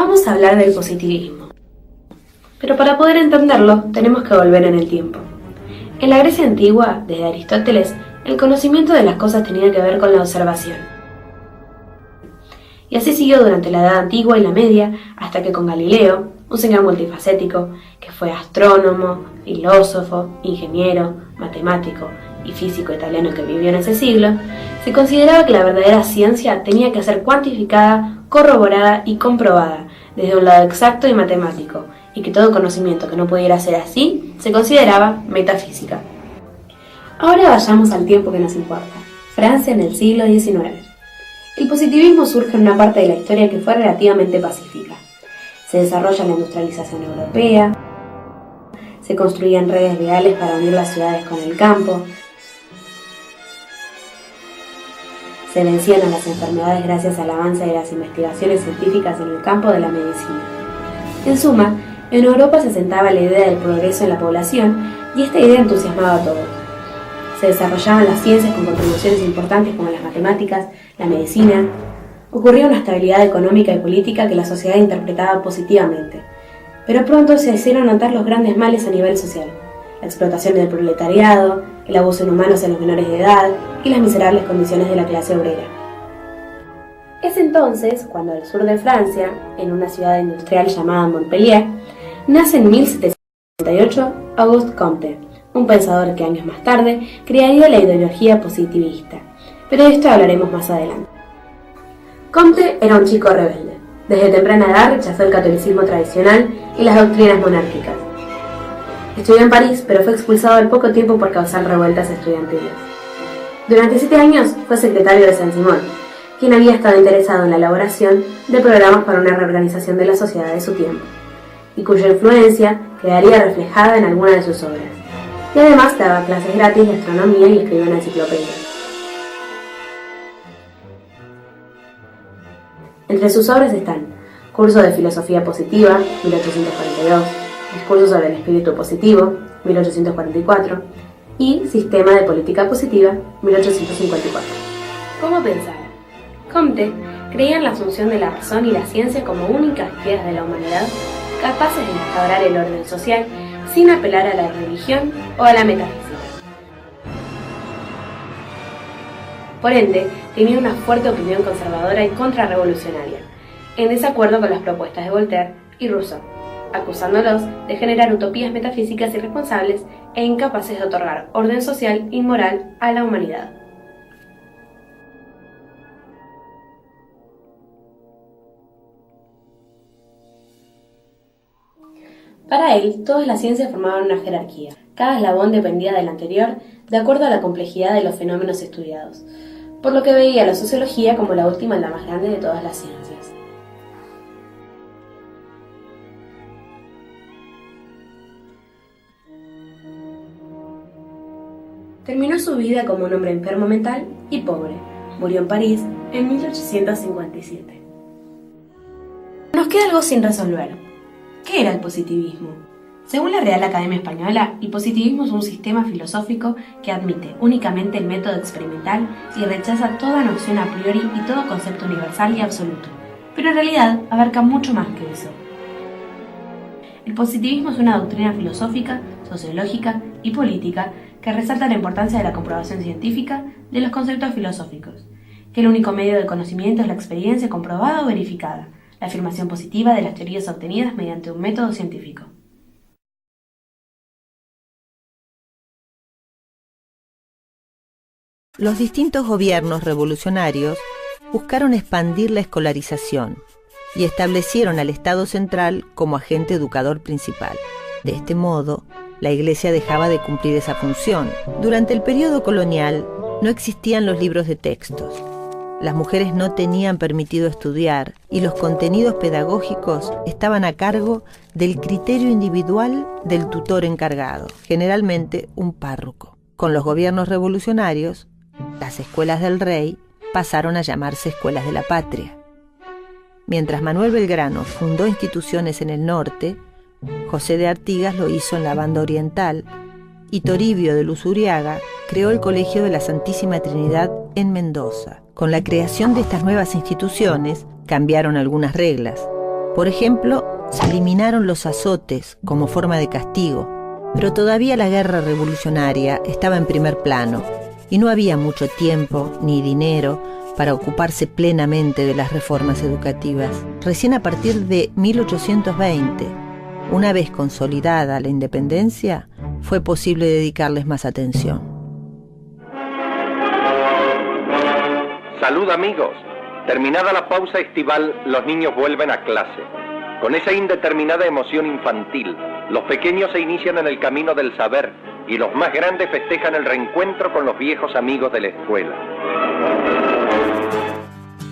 Vamos a hablar del positivismo. Pero para poder entenderlo, tenemos que volver en el tiempo. En la Grecia antigua, desde Aristóteles, el conocimiento de las cosas tenía que ver con la observación. Y así siguió durante la Edad Antigua y la Media, hasta que con Galileo, un señor multifacético, que fue astrónomo, filósofo, ingeniero, matemático y físico italiano que vivió en ese siglo, se consideraba que la verdadera ciencia tenía que ser cuantificada, corroborada y comprobada, desde un lado exacto y matemático, y que todo conocimiento que no pudiera ser así se consideraba metafísica. Ahora vayamos al tiempo que nos importa, Francia en el siglo XIX. El positivismo surge en una parte de la historia que fue relativamente pacífica. Se desarrolla la industrialización europea, se construían redes viales para unir las ciudades con el campo, se vencían a las enfermedades gracias al avance de las investigaciones científicas en el campo de la medicina. En suma, en Europa se sentaba la idea del progreso en la población y esta idea entusiasmaba a todos. Se desarrollaban las ciencias con contribuciones importantes como las matemáticas, la medicina. Ocurría una estabilidad económica y política que la sociedad interpretaba positivamente. Pero pronto se hicieron notar los grandes males a nivel social: la explotación del proletariado, el abuso inhumano hacia los menores de edad y las miserables condiciones de la clase obrera. Es entonces cuando al sur de Francia, en una ciudad industrial llamada Montpellier, nace en 1778 Auguste Comte, un pensador que años más tarde crearía la ideología positivista, pero de esto hablaremos más adelante. Comte era un chico rebelde. Desde temprana edad rechazó el catolicismo tradicional y las doctrinas monárquicas. Estudió en París, pero fue expulsado al poco tiempo por causar revueltas estudiantiles. Durante 7 años fue secretario de Saint-Simon, quien había estado interesado en la elaboración de programas para una reorganización de la sociedad de su tiempo, y cuya influencia quedaría reflejada en algunas de sus obras. Y además daba clases gratis de astronomía y escribió una enciclopedia. Entre sus obras están Curso de Filosofía Positiva, 1842, Discurso sobre el Espíritu Positivo, 1844, y Sistema de Política Positiva, 1854. ¿Cómo pensar? Comte creía en la asunción de la razón y la ciencia como únicas guías de la humanidad, capaces de instaurar el orden social sin apelar a la religión o a la metafísica. Por ende, tenía una fuerte opinión conservadora y contrarrevolucionaria, en desacuerdo con las propuestas de Voltaire y Rousseau, acusándolos de generar utopías metafísicas irresponsables e incapaces de otorgar orden social y moral a la humanidad. Para él, todas las ciencias formaban una jerarquía. Cada eslabón dependía del anterior de acuerdo a la complejidad de los fenómenos estudiados, por lo que veía la sociología como la última y la más grande de todas las ciencias. Terminó su vida como un hombre enfermo mental y pobre. Murió en París en 1857. Nos queda algo sin resolver. ¿Qué era el positivismo? Según la Real Academia Española, el positivismo es un sistema filosófico que admite únicamente el método experimental y rechaza toda noción a priori y todo concepto universal y absoluto, pero en realidad abarca mucho más que eso. El positivismo es una doctrina filosófica, sociológica y política que resalta la importancia de la comprobación científica de los conceptos filosóficos, que el único medio de conocimiento es la experiencia comprobada o verificada, la afirmación positiva de las teorías obtenidas mediante un método científico. Los distintos gobiernos revolucionarios buscaron expandir la escolarización y establecieron al Estado central como agente educador principal. De este modo, la Iglesia dejaba de cumplir esa función. Durante el periodo colonial no existían los libros de textos. Las mujeres no tenían permitido estudiar y los contenidos pedagógicos estaban a cargo del criterio individual del tutor encargado, generalmente un párroco. Con los gobiernos revolucionarios, las escuelas del rey pasaron a llamarse escuelas de la patria. Mientras Manuel Belgrano fundó instituciones en el norte, José de Artigas lo hizo en la banda oriental y Toribio de Luzuriaga creó el Colegio de la Santísima Trinidad en Mendoza. Con la creación de estas nuevas instituciones cambiaron algunas reglas. Por ejemplo, se eliminaron los azotes como forma de castigo, pero todavía la guerra revolucionaria estaba en primer plano y no había mucho tiempo ni dinero para ocuparse plenamente de las reformas educativas. Recién a partir de 1820, una vez consolidada la independencia, fue posible dedicarles más atención. Salud, amigos. Terminada la pausa estival, los niños vuelven a clase. Con esa indeterminada emoción infantil, los pequeños se inician en el camino del saber y los más grandes festejan el reencuentro con los viejos amigos de la escuela.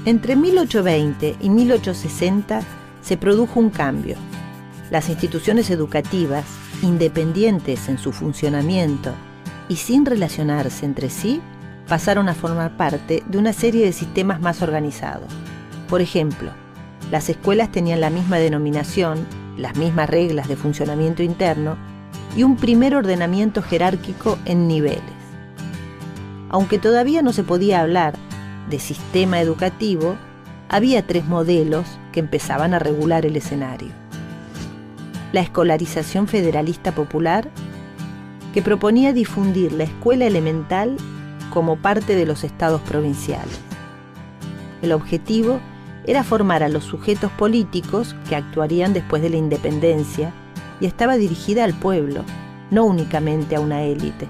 Entre 1820 y 1860 se produjo un cambio. Las instituciones educativas, independientes en su funcionamiento y sin relacionarse entre sí, pasaron a formar parte de una serie de sistemas más organizados. Por ejemplo, las escuelas tenían la misma denominación, las mismas reglas de funcionamiento interno y un primer ordenamiento jerárquico en niveles. Aunque todavía no se podía hablar de sistema educativo, había 3 modelos que empezaban a regular el escenario. La escolarización federalista popular, que proponía difundir la escuela elemental como parte de los estados provinciales. El objetivo era formar a los sujetos políticos que actuarían después de la independencia y estaba dirigida al pueblo, no únicamente a una élite.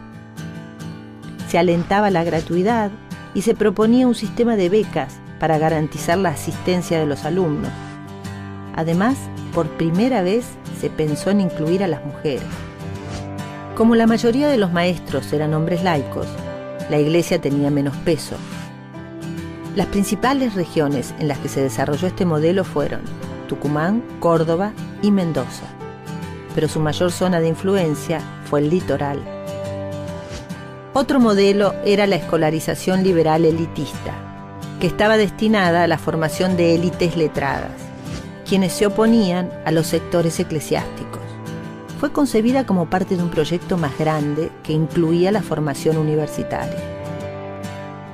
Se alentaba la gratuidad y se proponía un sistema de becas para garantizar la asistencia de los alumnos. Además, por primera vez se pensó en incluir a las mujeres. Como la mayoría de los maestros eran hombres laicos, la Iglesia tenía menos peso. Las principales regiones en las que se desarrolló este modelo fueron Tucumán, Córdoba y Mendoza, pero su mayor zona de influencia fue el litoral. Otro modelo era la escolarización liberal elitista, que estaba destinada a la formación de élites letradas, quienes se oponían a los sectores eclesiásticos. Fue concebida como parte de un proyecto más grande que incluía la formación universitaria.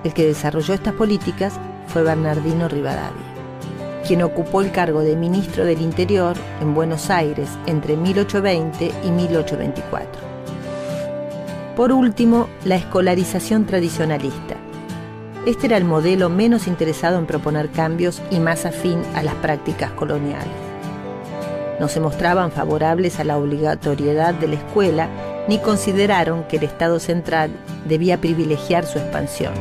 El que desarrolló estas políticas fue Bernardino Rivadavia, quien ocupó el cargo de ministro del Interior en Buenos Aires entre 1820 y 1824. Por último, la escolarización tradicionalista. Este era el modelo menos interesado en proponer cambios y más afín a las prácticas coloniales. No se mostraban favorables a la obligatoriedad de la escuela ni consideraron que el Estado central debía privilegiar su expansión.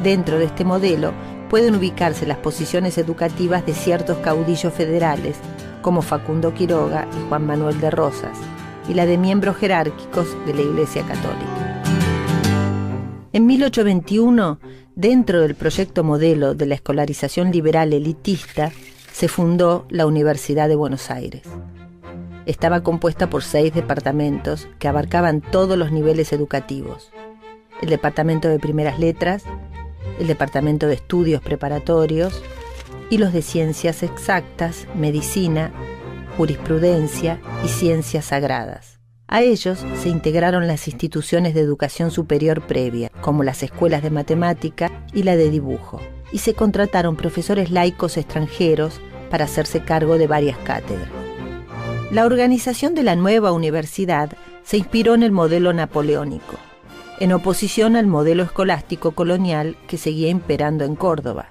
Dentro de este modelo pueden ubicarse las posiciones educativas de ciertos caudillos federales como Facundo Quiroga y Juan Manuel de Rosas, y la de miembros jerárquicos de la Iglesia Católica. En 1821, dentro del proyecto modelo de la escolarización liberal elitista, se fundó la Universidad de Buenos Aires. Estaba compuesta por 6 departamentos que abarcaban todos los niveles educativos: el Departamento de Primeras Letras, el Departamento de Estudios Preparatorios y los de Ciencias Exactas, Medicina, Jurisprudencia y Ciencias Sagradas. A ellos se integraron las instituciones de educación superior previa, como las escuelas de matemática y la de dibujo, y se contrataron profesores laicos extranjeros para hacerse cargo de varias cátedras. La organización de la nueva universidad se inspiró en el modelo napoleónico, en oposición al modelo escolástico colonial que seguía imperando en Córdoba.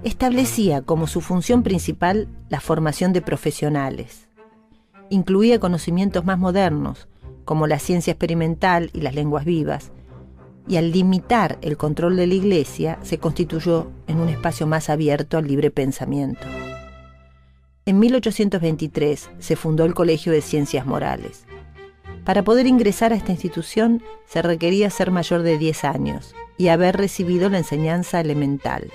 Establecía como su función principal la formación de profesionales. Incluía conocimientos más modernos, como la ciencia experimental y las lenguas vivas, y al limitar el control de la Iglesia, se constituyó en un espacio más abierto al libre pensamiento. En 1823 se fundó el Colegio de Ciencias Morales. Para poder ingresar a esta institución se requería ser mayor de 10 años y haber recibido la enseñanza elemental.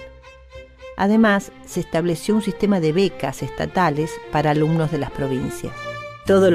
Además, se estableció un sistema de becas estatales para alumnos de las provincias. Todos los